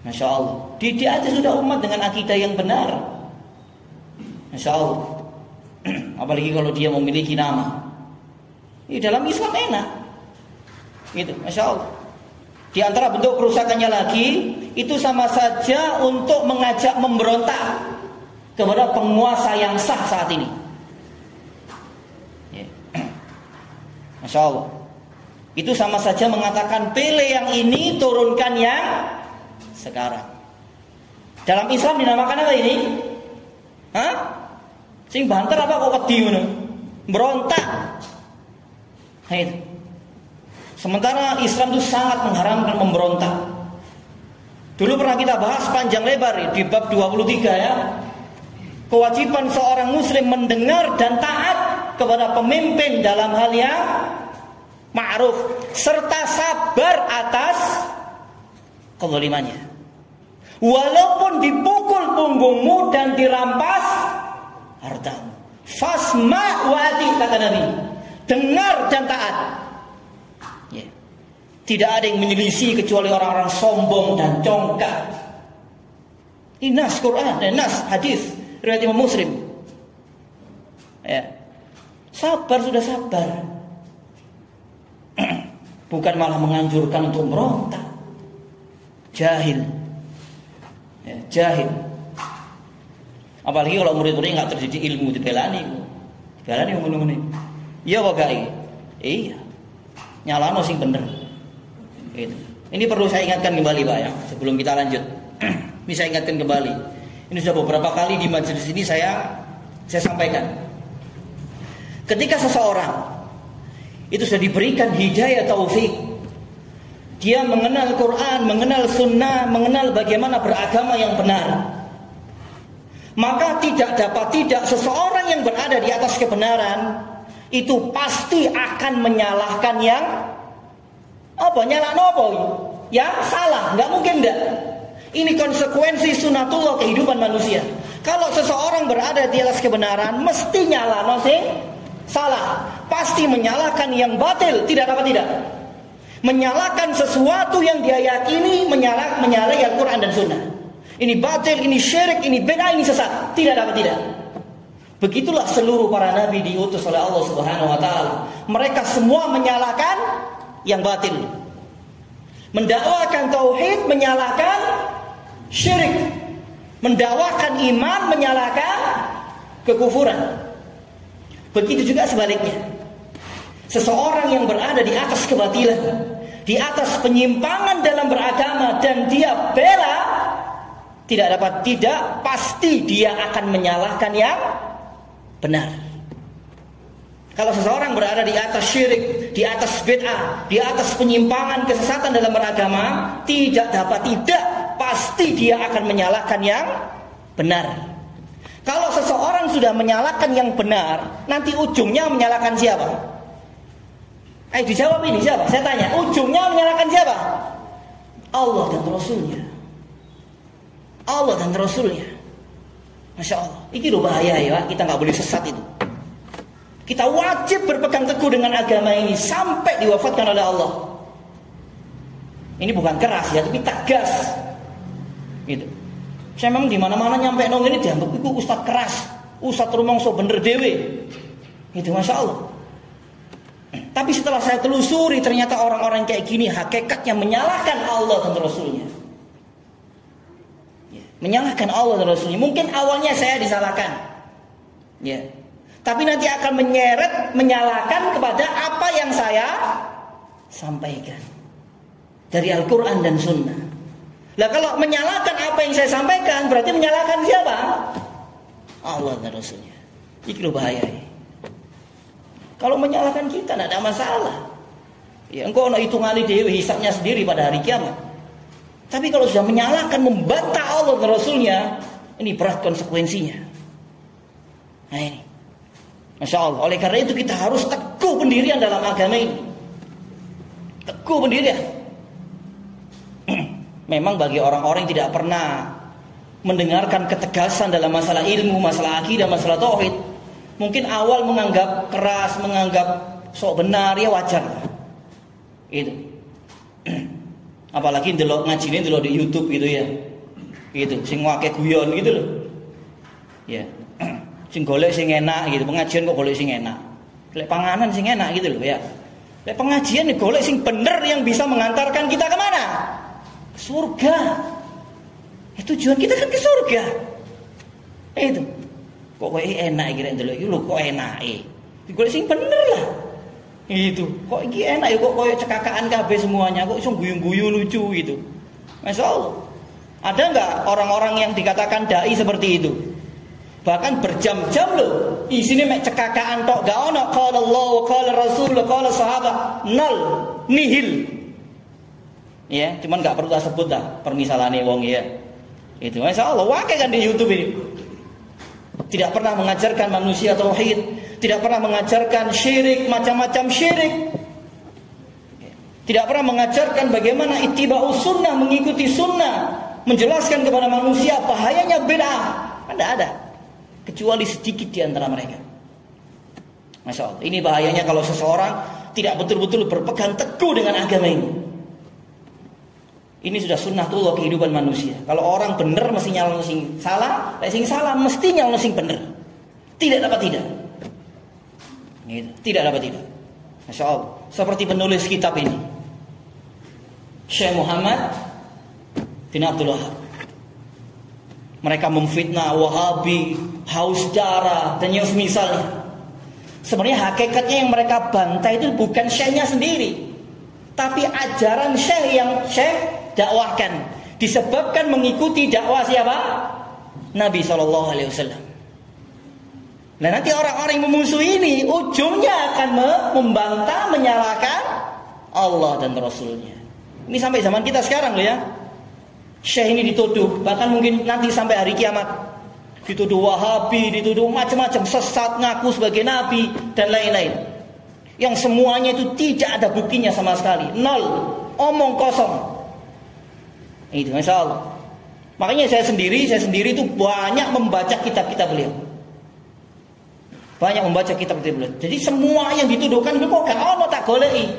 Masya Allah, didik aja sudah umat dengan akidah yang benar. Masya Allah. Apalagi kalau dia memiliki nama. Di dalam Islam enak. Itu, Masya Allah. Di antara bentuk kerusakannya lagi, itu sama saja untuk mengajak memberontak kepada penguasa yang sah saat ini. Masya Allah. Itu sama saja mengatakan pilih yang ini, turunkan yang sekarang. Dalam Islam dinamakan apa ini? Hah? Sing banter apa kok wedi ngono? Berontak. Itu. Sementara Islam itu sangat mengharamkan memberontak. Dulu pernah kita bahas panjang lebar di bab 23 ya. Kewajiban seorang muslim mendengar dan taat kepada pemimpin dalam hal yang ma'ruf serta sabar atas kezalimannya. Walaupun dipukul punggungmu dan dirampas hartamu. Fasma' wa ati, kata Nabi. Dengar dan taat. Ya. Tidak ada yang menyelisih kecuali orang-orang sombong dan congkak. Ini nas Quran dan nas hadis riwayat Imam Muslim. Ya. Sabar, sudah sabar. Bukan malah menganjurkan untuk merontak. Jahil. Ya, jahil. Apalagi kalau murid-murid nggak terdidik ilmu dibelani. Dibelani ngene-ngene. Iya kok gak? Iya. Nyalano sing bener. Itu. Ini perlu saya ingatkan kembali Pak ya, sebelum kita lanjut. Bisa ingatkan kembali. Ini sudah beberapa kali di majelis ini saya sampaikan. Ketika seseorang itu sudah diberikan hidayah taufik, dia mengenal Quran, mengenal sunnah, mengenal bagaimana beragama yang benar, maka tidak seseorang yang berada di atas kebenaran itu pasti akan menyalahkan yang nyalahno apa? Yang salah, nggak mungkin enggak. Ini konsekuensi sunatullah kehidupan manusia. Kalau seseorang berada di atas kebenaran, mesti nyalahno sing salah, pasti menyalahkan yang batil, tidak dapat tidak. Menyalahkan sesuatu yang dia yakini, menyalahi Al-Quran dan Sunnah. Ini batil, ini syirik, ini bid'ah, ini sesat, tidak dapat tidak. Begitulah seluruh para nabi diutus oleh Allah Subhanahu wa taala. Mereka semua menyalahkan yang batil. Mendakwakan tauhid, menyalahkan syirik. Mendakwakan iman, menyalahkan kekufuran. Begitu juga sebaliknya. Seseorang yang berada di atas kebatilan, di atas penyimpangan dalam beragama, dan dia bela, tidak dapat tidak, pasti dia akan menyalahkan yang benar. Kalau seseorang berada di atas syirik, di atas bid'ah, di atas penyimpangan, kesesatan dalam beragama, tidak dapat tidak, pasti dia akan menyalahkan yang benar. Kalau seseorang sudah menyalahkan yang benar, nanti ujungnya menyalahkan siapa? Ayo dijawab ini siapa? Saya tanya, ujungnya menyalahkan siapa? Allah dan Rasulnya. Allah dan Rasulnya. Masya Allah. Ini loh bahaya ya, kita nggak boleh sesat itu. Kita wajib berpegang teguh dengan agama ini sampai diwafatkan oleh Allah. Ini bukan keras ya, tapi tegas. Gitu. Saya memang di mana-mana nyampe nong ini dianggap itu ustaz keras, ustaz rumangsa bener dewe. Itu Masya Allah. Tapi setelah saya telusuri, ternyata orang-orang kayak gini hakikatnya menyalahkan Allah dan Rasulnya. Ya, menyalahkan Allah dan Rasulnya. Mungkin awalnya saya disalahkan, ya, tapi nanti akan menyalahkan kepada apa yang saya sampaikan dari Al-Quran dan Sunnah. Lah kalau menyalahkan apa yang saya sampaikan, berarti menyalahkan siapa? Allah dan Rasulnya. Itu bahaya. Kalau menyalahkan kita tidak ada masalah. Ya, engkau nak hitungan dewi hisabnya sendiri pada hari kiamat. Tapi kalau sudah menyalahkan, membantah Allah dan Rasulnya, ini berat konsekuensinya. Nah ini, Masya Allah. Oleh karena itu kita harus teguh pendirian dalam agama ini. Teguh pendirian. Memang bagi orang-orang yang tidak pernah mendengarkan ketegasan dalam masalah ilmu, masalah akidah, masalah tauhid, mungkin awal menganggap keras, menganggap sok benar, ya wajar. Itu. Apalagi ndelok ngajine ndelok di YouTube gitu ya. Gitu, sing wake guyon gitu loh. Ya. Sing golek sing enak gitu, pengajian kok golek sing enak. Lek panganan sing enak gitu loh ya. Lek pengajian nih golek sing bener yang bisa mengantarkan kita kemana? Ke surga. Tujuan kita kan ke surga. Itu. Kok enak kira ndelok iki lho kok enake. Digolek sing bener lah. Itu. Kok iki enak ya kok koyo cekakaan kabeh semuanya, kok iso guyu-guyu lucu gitu. Masya Allah. Ada enggak orang-orang yang dikatakan dai seperti itu? Bahkan berjam-jam loh isinya mek cekakaan tok, gak ono qala Allah wa qala Rasul wa qala sahabat, nol, nihil. Ya, cuman gak perlu tak sebut dah permisalane wong ya. Itu Masya Allah, wakai kan di YouTube ini. Tidak pernah mengajarkan manusia tauhid, tidak pernah mengajarkan syirik, macam-macam syirik. Tidak pernah mengajarkan bagaimana ittiba'us sunnah, mengikuti sunnah, menjelaskan kepada manusia bahayanya bid'ah. Ada. Kecuali sedikit di antara mereka. Masya Allah. Ini bahayanya kalau seseorang tidak betul-betul berpegang teguh dengan agama ini. Ini sudah sunnatullah kehidupan manusia. Kalau orang benar mesti nyalon sing salah, sing salah mesti nyalon sing benar. Tidak dapat tidak. Gitu. Tidak dapat tidak. Masya Allah. Seperti penulis kitab ini, Syekh Muhammad bin Abdul Wahab. Mereka memfitnah Wahabi, haus darah, dan yang semisalnya. Sebenarnya hakikatnya yang mereka bantai itu bukan syekhnya sendiri, tapi ajaran syekh yang syekh dakwahkan. Disebabkan mengikuti dakwah siapa? Nabi SAW. Nah nanti orang-orang yang memusuhi ini ujungnya akan membantah, menyalahkan Allah dan Rasulnya. Ini sampai zaman kita sekarang loh ya. Syekh ini dituduh, bahkan mungkin nanti sampai hari kiamat dituduh Wahabi, dituduh macam-macam, sesat, ngaku sebagai nabi dan lain-lain. Yang semuanya itu tidak ada buktinya sama sekali, nol, omong kosong. Itu Masya Allah. Makanya saya sendiri itu banyak membaca kitab-kitab beliau. Banyak membaca kitab-kitab beliau. Jadi semua yang dituduhkan itu kok gak ono tak goleki.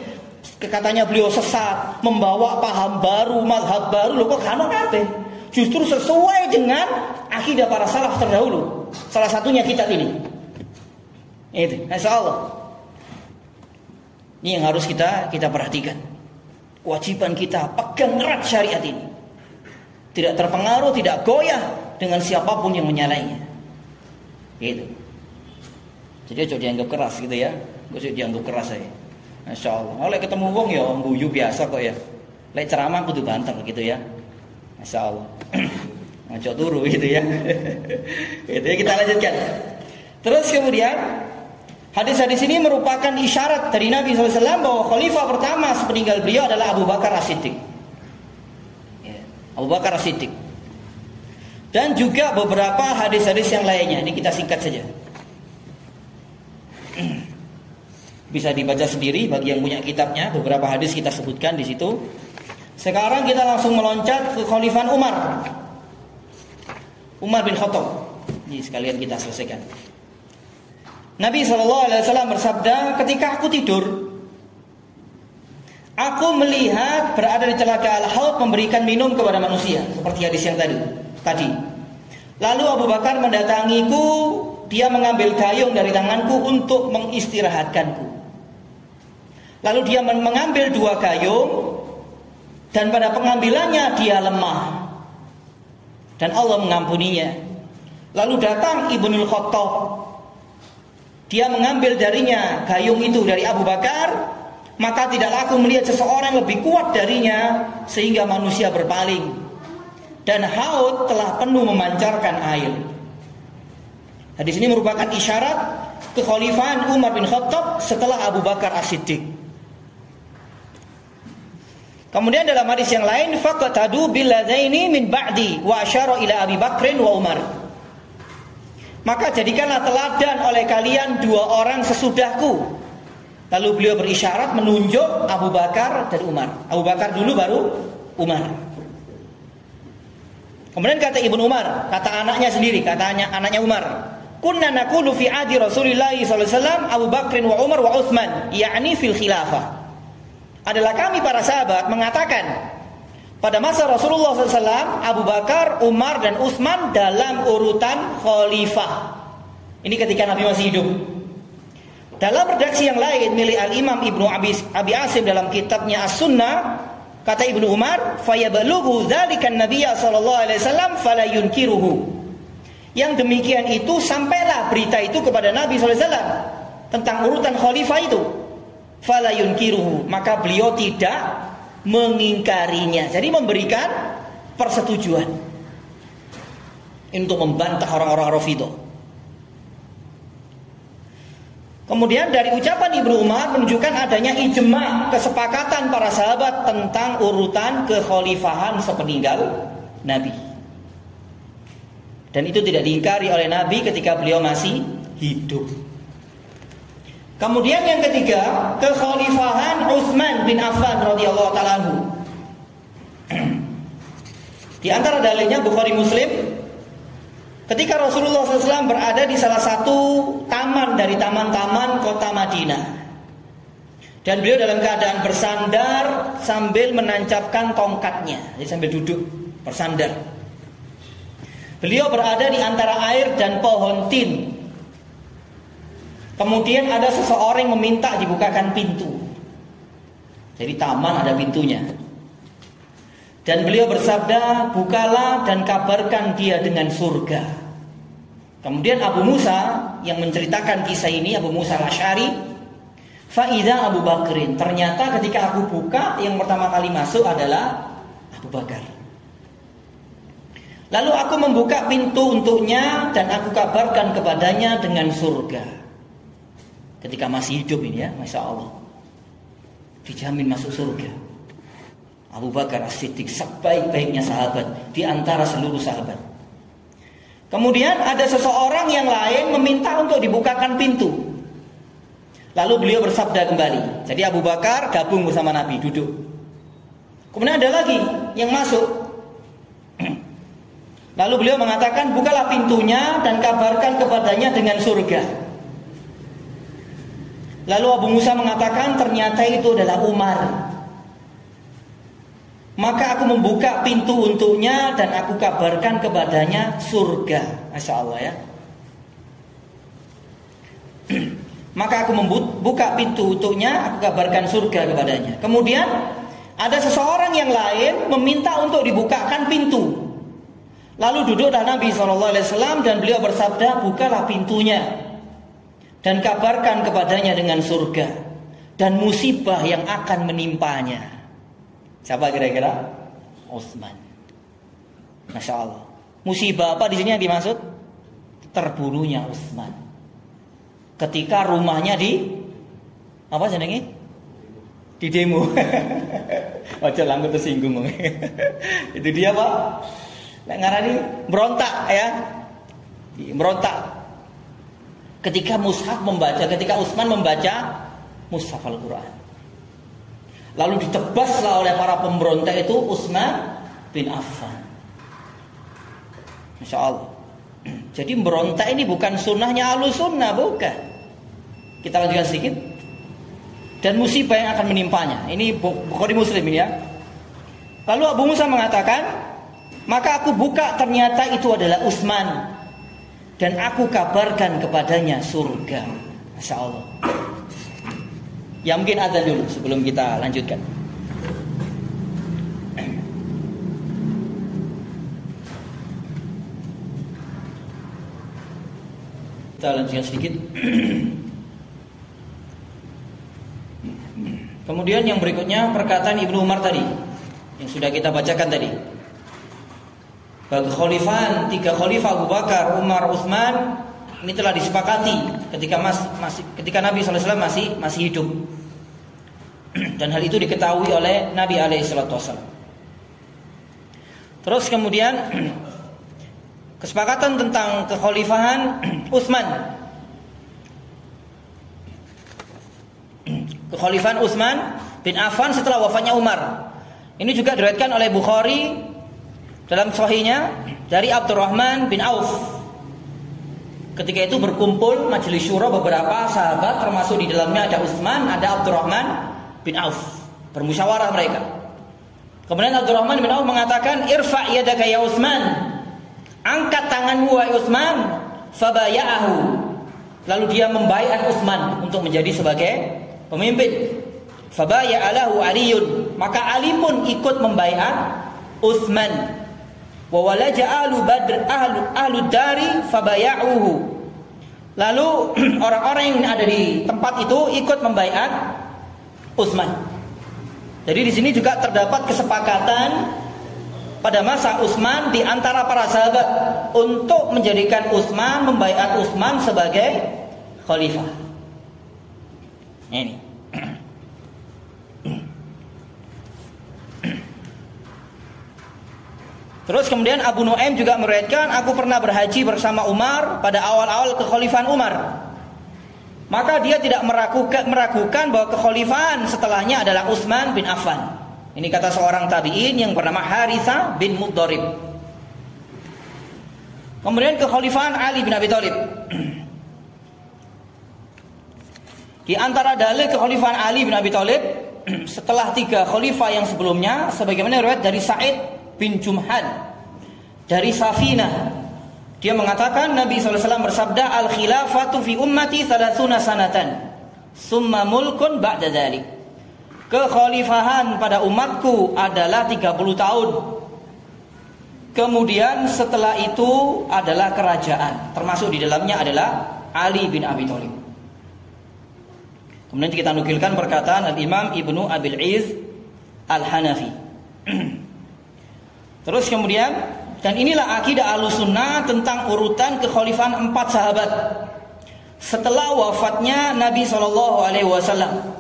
Katanya beliau sesat, membawa paham baru, mazhab baru, loh kok kano kabeh. Justru sesuai dengan akidah para salaf terdahulu. Salah satunya kitab ini. Itu, Masya Allah. Ini yang harus kita perhatikan. Kewajiban kita pegang erat syariat ini. Tidak terpengaruh, tidak goyah dengan siapapun yang menyalahinya. Itu. Jadi coba dianggap keras gitu ya. Gak usah dianggap keras saya. Masya Allah. Oleh ketemu wong ya guyu biasa kok ya. Lek ceramah kudu banter gitu ya. Masya Allah. Ngaco turu gitu ya. Itu ya, kita lanjutkan. Terus kemudian hadis-hadis ini merupakan isyarat dari Nabi SAW bahwa khalifah pertama sepeninggal beliau adalah Abu Bakar As-Siddiq. Ya, Abu Bakar As-Siddiq. Dan juga beberapa hadis-hadis yang lainnya. Ini kita singkat saja. Bisa dibaca sendiri bagi yang punya kitabnya. Beberapa hadis kita sebutkan di situ. Sekarang kita langsung meloncat ke Khalifah Umar bin Khattab. Ini sekalian kita selesaikan. Nabi SAW bersabda, ketika aku tidur, Aku melihat berada di telaga Al-Haud memberikan minum kepada manusia, seperti hadis yang tadi. Lalu Abu Bakar mendatangiku, dia mengambil gayung dari tanganku untuk mengistirahatkanku. Lalu dia mengambil 2 gayung, dan pada pengambilannya dia lemah, dan Allah mengampuninya. Lalu datang Ibnul Khattab, dia mengambil darinya gayung itu dari Abu Bakar, maka tidaklah aku melihat seseorang yang lebih kuat darinya sehingga manusia berpaling, dan haud telah penuh memancarkan air. Hadis ini merupakan isyarat kekhalifahan Umar bin Khattab setelah Abu Bakar As-Siddiq. Kemudian dalam hadis yang lain, faqatadu billadzaini min ba'di wa asyara ila Abi Bakrin wa Umar. Maka jadikanlah teladan oleh kalian 2 orang sesudahku. Lalu beliau berisyarat menunjuk Abu Bakar dan Umar. Abu Bakar dulu baru Umar. Kemudian kata Ibnu Umar, kata anaknya sendiri, anaknya Umar, kunna naqulu fi adi Rasulillah sallallahu alaihi wasallam Abu Bakrin wa Umar wa Utsman, yakni fil khilafah. Adalah kami para sahabat mengatakan pada masa Rasulullah SAW, Abu Bakar, Umar dan Utsman dalam urutan khalifah. Ini ketika Nabi masih hidup. Dalam redaksi yang lain milik Al-Imam Ibnu Abi Asim dalam kitabnya As-Sunnah, kata Ibnu Umar, fayabalughu dzalikan nabiyya sallallahu alaihi wasallam fala yunkiruhu. Yang demikian itu sampailah berita itu kepada Nabi sallallahu alaihi wasallam tentang urutan khalifah itu. Fala yunkiruhu, maka beliau tidak mengingkarinya. Jadi memberikan persetujuan untuk membantah orang-orang Rafidhah. Kemudian dari ucapan Ibnu Umar menunjukkan adanya ijma, kesepakatan para sahabat tentang urutan kekhalifahan sepeninggal Nabi. Dan itu tidak diingkari oleh Nabi ketika beliau masih hidup. Kemudian yang ketiga, kekhalifahan Utsman bin Affan radhiyallahu taala anhu. Di antara dalilnya Bukhari Muslim, ketika Rasulullah SAW berada di salah satu taman dari taman-taman kota Madinah, dan beliau dalam keadaan bersandar sambil menancapkan tongkatnya, jadi sambil duduk bersandar. Beliau berada di antara air dan pohon tin. Kemudian ada seseorang yang meminta dibukakan pintu. Jadi taman ada pintunya. Dan beliau bersabda, bukalah dan kabarkan dia dengan surga. Kemudian Abu Musa yang menceritakan kisah ini, Abu Musa Al-Asy'ari, Fa'idha Abu Bakrin, ternyata ketika aku buka, yang pertama kali masuk adalah Abu Bakar. Lalu aku membuka pintu untuknya dan aku kabarkan kepadanya dengan surga. Ketika masih hidup ini ya, Masya Allah, dijamin masuk surga. Abu Bakar As-Siddiq sebaik-baiknya sahabat di antara seluruh sahabat. Kemudian ada seseorang yang lain meminta untuk dibukakan pintu. Lalu beliau bersabda kembali. Jadi Abu Bakar gabung bersama Nabi, duduk. Kemudian ada lagi yang masuk. Lalu beliau mengatakan, bukalah pintunya dan kabarkan kepadanya dengan surga. Lalu Abu Musa mengatakan, ternyata itu adalah Umar. Maka aku membuka pintu untuknya dan aku kabarkan kepadanya surga. Masya Allah ya. Maka aku membuka pintu untuknya, aku kabarkan surga kepadanya. Kemudian ada seseorang yang lain meminta untuk dibukakan pintu. Lalu duduklah Nabi SAW dan beliau bersabda, bukalah pintunya dan kabarkan kepadanya dengan surga dan musibah yang akan menimpanya. Siapa kira-kira? Utsman. Masya Allah. Musibah apa di sini yang dimaksud? Terbunuhnya Utsman. Ketika rumahnya di apa jenenge? Di demo. Ojo langkut tersinggung. Itu dia Pak. Nek ngarani berontak ya. Berontak. Ketika Utsman membaca mushaf Al-Quran. Lalu ditebaslah oleh para pemberontak itu Utsman bin Affan. Masya Allah. Jadi berontak ini bukan sunnahnya Ahlus Sunnah, bukan. Kita lanjutkan sedikit. dan musibah yang akan menimpanya. Ini Bukhari Muslim ini ya. Lalu Abu Musa mengatakan, maka aku buka, ternyata itu adalah Utsman, dan aku kabarkan kepadanya surga. Masya Allah. Ya mungkin azan dulu sebelum kita lanjutkan. Kita lanjutkan sedikit. Kemudian yang berikutnya perkataan Ibnu Umar tadi yang sudah kita bacakan tadi. Bagi khalifan, 3 khalifah Abu Bakar, Umar, Utsman, ini telah disepakati ketika Nabi SAW masih hidup. Dan hal itu diketahui oleh Nabi SAW. Terus kemudian kesepakatan tentang kekhalifahan Utsman. Kekhalifahan Utsman bin Affan setelah wafatnya Umar. Ini juga diriwayatkan oleh Bukhari dalam sahihnya dari Abdurrahman bin Auf. Ketika itu berkumpul majelis syura beberapa sahabat, termasuk di dalamnya ada Utsman, ada Abdurrahman bin Auf. Bermusyawarah mereka. Kemudian Abdurrahman bin Auf mengatakan, "Irfa' yadaka ya Utsman." Angkat tanganmu wahai Utsman, fabaya'ahu. Lalu dia membaiat Utsman untuk menjadi sebagai pemimpin. Fabaya'alahu Aliyun. Maka Ali pun ikut membaiat Utsman. Wa walaja ahlu Badr ahlu dari fabaya'uhu. Lalu orang-orang yang ada di tempat itu ikut membaiat Utsman. Jadi di sini juga terdapat kesepakatan pada masa Utsman di antara para sahabat untuk menjadikan Utsman, membaiat Utsman sebagai khalifah. Ini. Terus kemudian Abu Nuaim juga meriwayatkan, aku pernah berhaji bersama Umar pada awal-awal kekhalifahan Umar. Maka dia tidak meragukan bahwa kekhalifahan setelahnya adalah Utsman bin Affan. Ini kata seorang tabi'in yang bernama Harithah bin Mudharib. Kemudian kekhalifahan Ali bin Abi Thalib. Di antara dalil kekhalifahan Ali bin Abi Thalib setelah 3 khalifah yang sebelumnya, sebagaimana riwayat dari Sa'id bin Jumhan dari Safinah, dia mengatakan Nabi SAW bersabda, al-khilafatu fi ummati 30 sanatan summa mulkun ba'da dzalik. Kekhalifahan pada umatku adalah 30 tahun. Kemudian setelah itu adalah kerajaan, termasuk di dalamnya adalah Ali bin Abi Thalib. Kemudian kita nukilkan perkataan Al-Imam Ibnu Abil Iz Al-Hanafi. Terus kemudian, dan inilah akidah Ahlussunnah tentang urutan kekhalifahan 4 sahabat setelah wafatnya Nabi SAW,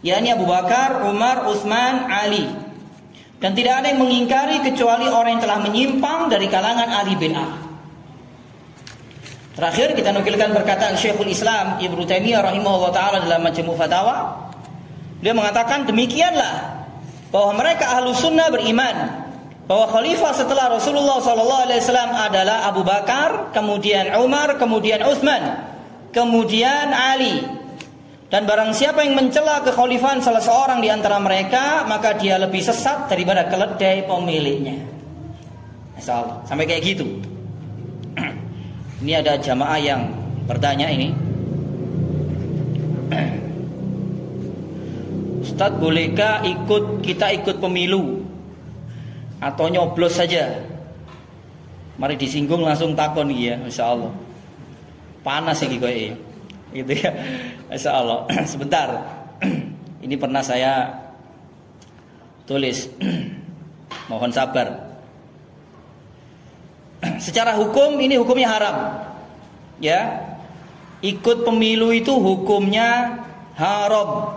yakni Abu Bakar, Umar, Utsman, Ali. Dan tidak ada yang mengingkari kecuali orang yang telah menyimpang dari kalangan ahli bid'ah. Terakhir kita nukilkan perkataan Syekhul Islam Ibnu Taimiyah rahimahullah taala dalam Majmu' Fatawa. Dia mengatakan demikianlah bahwa mereka Ahlussunnah beriman bahwa khalifah setelah Rasulullah SAW adalah Abu Bakar, kemudian Umar, kemudian Utsman, kemudian Ali. Dan barang siapa yang mencela kekhalifahan salah seorang di antara mereka, maka dia lebih sesat daripada keledai pemiliknya. Masyaallah, sampai kayak gitu. Ini ada jamaah yang bertanya ini, Ustadz, bolehkah kita ikut pemilu atau nyoblos saja? Mari disinggung langsung takon ya, Masya Allah. Panas ya gitu ya, Masya Allah. Sebentar, ini pernah saya tulis. Mohon sabar. Secara hukum ini hukumnya haram. Ya, ikut pemilu itu hukumnya haram.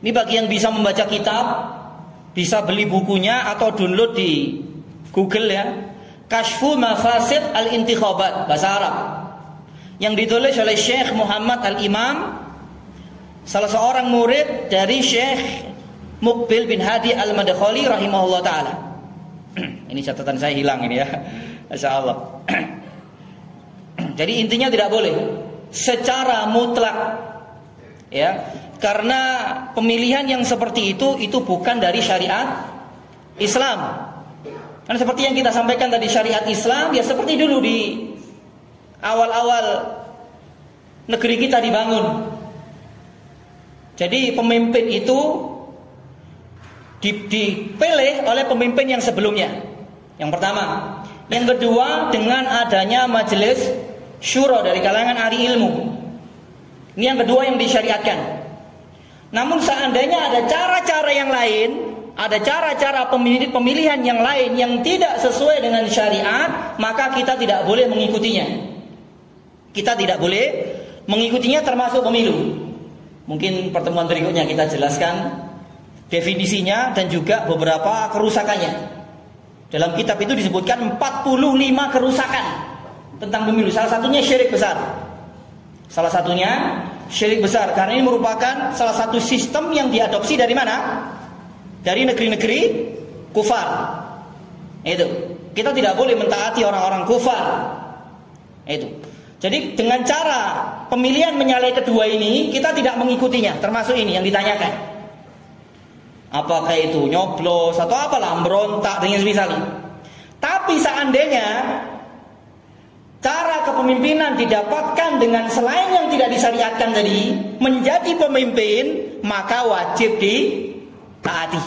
Ini bagi yang bisa membaca kitab, bisa beli bukunya atau download di Google ya. Kashfu Mafasid Al-Intikhabat, bahasa Arab, yang ditulis oleh Syekh Muhammad Al-Imam, salah seorang murid dari Syekh Muqbil bin Hadi Al-Madkhali rahimahullah ta'ala. Ini catatan saya hilang ini ya, Masya Allah. Jadi intinya tidak boleh secara mutlak Ya, karena pemilihan yang seperti itu bukan dari syariat Islam. Karena seperti yang kita sampaikan tadi, syariat Islam ya seperti dulu di awal-awal negeri kita dibangun. Jadi pemimpin itu dipilih oleh pemimpin yang sebelumnya. Yang pertama. Yang kedua, dengan adanya majelis syura dari kalangan ahli ilmu. Ini yang kedua yang disyariatkan. Namun seandainya ada cara-cara yang lain, ada cara-cara pemilihan yang lain yang tidak sesuai dengan syariat, maka kita tidak boleh mengikutinya. Kita tidak boleh mengikutinya, termasuk pemilu. Mungkin pertemuan berikutnya kita jelaskan definisinya dan juga beberapa kerusakannya. Dalam kitab itu disebutkan 45 kerusakan tentang pemilu. Salah satunya syirik besar. Salah satunya syirik besar, karena ini merupakan salah satu sistem yang diadopsi dari mana? Dari negeri-negeri kufar. Itu. Kita tidak boleh mentaati orang-orang kufar. Itu. Jadi dengan cara pemilihan menyalahi kedua ini, kita tidak mengikutinya, termasuk ini yang ditanyakan. Apakah itu nyoblos atau apalah, berontak dengan misalnya. Tapi seandainya cara kepemimpinan didapatkan dengan selain yang tidak disyariatkan tadi, menjadi pemimpin, maka wajib ditaati.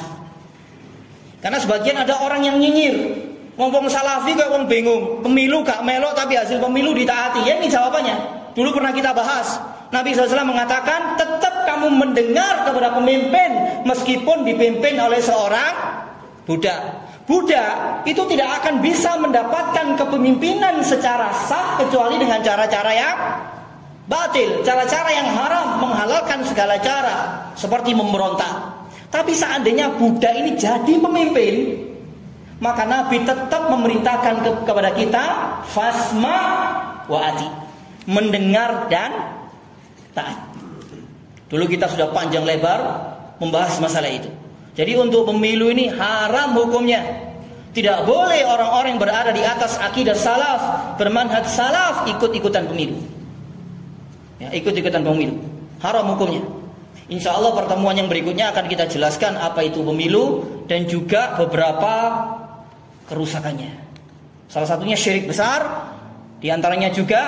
Karena sebagian ada orang yang nyinyir, ngomong salafi kok wong bingung, pemilu gak melok tapi hasil pemilu ditaati. Ya ini jawabannya. Dulu pernah kita bahas. Nabi SAW mengatakan, tetap kamu mendengar kepada pemimpin meskipun dipimpin oleh seorang budak. Budak itu tidak akan bisa mendapatkan kepemimpinan secara sah kecuali dengan cara-cara yang batil, cara-cara yang haram, menghalalkan segala cara seperti memberontak. Tapi seandainya budak ini jadi pemimpin, maka Nabi tetap memerintahkan kepada kita fasma wa ati, mendengar dan taat. Dulu kita sudah panjang lebar membahas masalah itu. Jadi untuk pemilu ini haram hukumnya. Tidak boleh orang-orang yang berada di atas akidah salaf, bermanhaj salaf, ikut-ikutan pemilu. Ya, ikut-ikutan pemilu. Haram hukumnya. Insya Allah pertemuan yang berikutnya akan kita jelaskan apa itu pemilu dan juga beberapa kerusakannya. Salah satunya syirik besar, diantaranya juga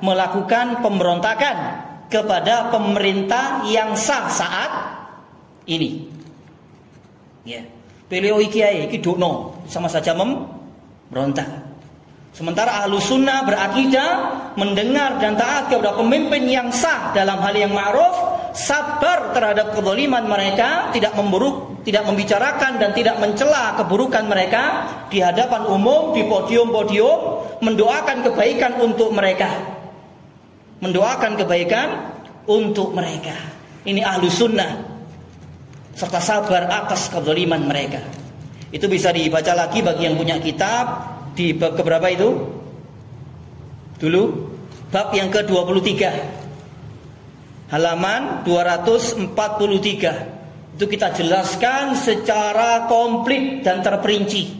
melakukan pemberontakan kepada pemerintah yang sah saat ini. Ya, beliau kiai iki dokno sama saja memberontak. Sementara ahlu sunnah berakidah mendengar dan taat kepada pemimpin yang sah dalam hal yang ma'ruf, sabar terhadap kezaliman mereka, tidak memburuk, tidak membicarakan dan tidak mencela keburukan mereka di hadapan umum, di podium-podium, mendoakan kebaikan untuk mereka. Mendoakan kebaikan untuk mereka. Ini ahlu sunnah. Serta sabar atas kezaliman mereka. Itu bisa dibaca lagi bagi yang punya kitab di bab keberapa itu? Dulu bab yang ke-23, halaman 243. Itu kita jelaskan secara komplit dan terperinci.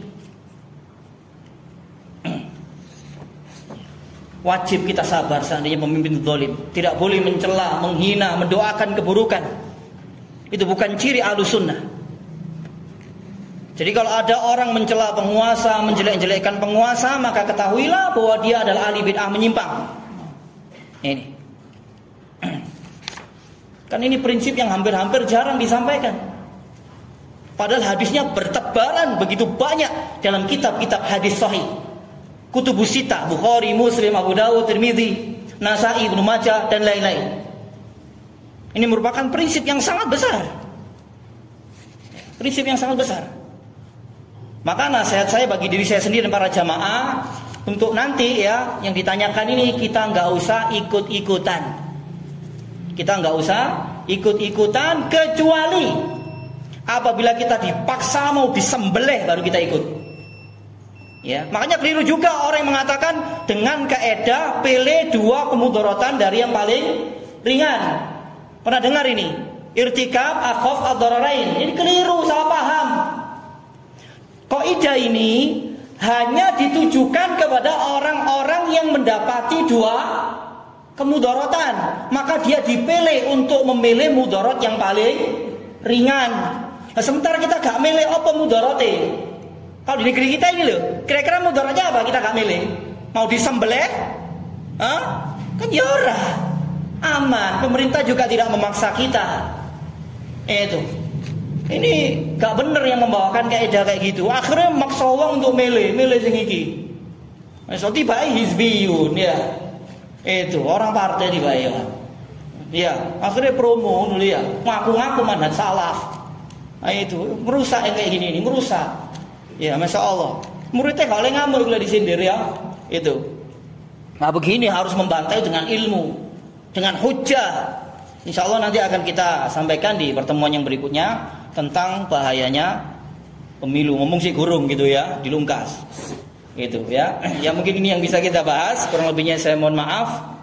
Wajib kita sabar seandainya pemimpin zalim. Tidak boleh mencela, menghina, mendoakan keburukan. Itu bukan ciri ahlus sunnah. Jadi kalau ada orang mencela penguasa, menjelek-jelekkan penguasa, maka ketahuilah bahwa dia adalah ahli bid'ah menyimpang. Ini. Kan ini prinsip yang hampir-hampir jarang disampaikan. Padahal hadisnya bertebaran begitu banyak dalam kitab-kitab hadis sahih. Kutubus Sittah, Bukhari, Muslim, Abu Dawud, Tirmidzi, Nasa'i, Ibnu Majah dan lain-lain. Ini merupakan prinsip yang sangat besar. Prinsip yang sangat besar. Maka nasihat saya bagi diri saya sendiri dan para jamaah, untuk nanti ya yang ditanyakan ini kita nggak usah ikut-ikutan. Kita nggak usah ikut-ikutan kecuali apabila kita dipaksa mau disembelih baru kita ikut. Ya, makanya keliru juga orang yang mengatakan dengan kaedah pilih dua kemudaratan dari yang paling ringan. Pernah dengar ini? Irtikab akhaf ad-dararain. Ini keliru, salah paham. Kaidah ini hanya ditujukan kepada orang-orang yang mendapati dua kemudaratan, maka dia dipilih untuk memilih mudarat yang paling ringan. Nah, sementara kita gak milih apa mudarate. Kalau di negeri kita ini loh, kira-kira mudaratnya apa kita gak milih? Mau disembelih? Kan ya ora. Aman, pemerintah juga tidak memaksa kita. Itu. Ini gak bener yang membawakan kaidah kayak gitu. Akhirnya maksa wong untuk milih sing iki. So tiba hizbiyun ya. Itu orang partai dibayar. Ya, akhirnya promo dulu ya. Ngaku-ngaku manhaj salaf. Nah, itu merusak yang kayak gini ini, merusak. Ya, Masya Allah. Muridnya kalau ngamuk kalau disindir ya. Itu. Nah, begini harus membantai dengan ilmu, dengan hujjah. Insya Allah nanti akan kita sampaikan di pertemuan yang berikutnya tentang bahayanya pemilu. Ngomong sih gurung gitu ya, dilungkas. Gitu ya. Ya mungkin ini yang bisa kita bahas. Kurang lebihnya saya mohon maaf.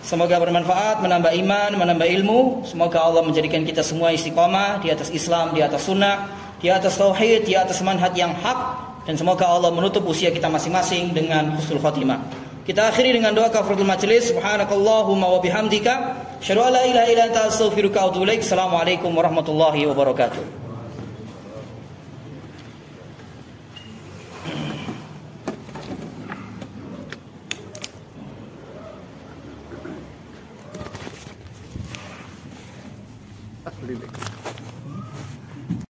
Semoga bermanfaat, menambah iman, menambah ilmu. Semoga Allah menjadikan kita semua istiqomah di atas Islam, di atas sunnah, di atas tauhid, di atas manhaj yang hak. Dan semoga Allah menutup usia kita masing-masing dengan husnul khatimah. Kita akhiri dengan doa kafaratul majelis. Subhanakallahumma wa bihamdika, asyhadu an la ilaha illa anta, astaghfiruka wa atubu ilaik. Assalamualaikum warahmatullahi wabarakatuh. Beli.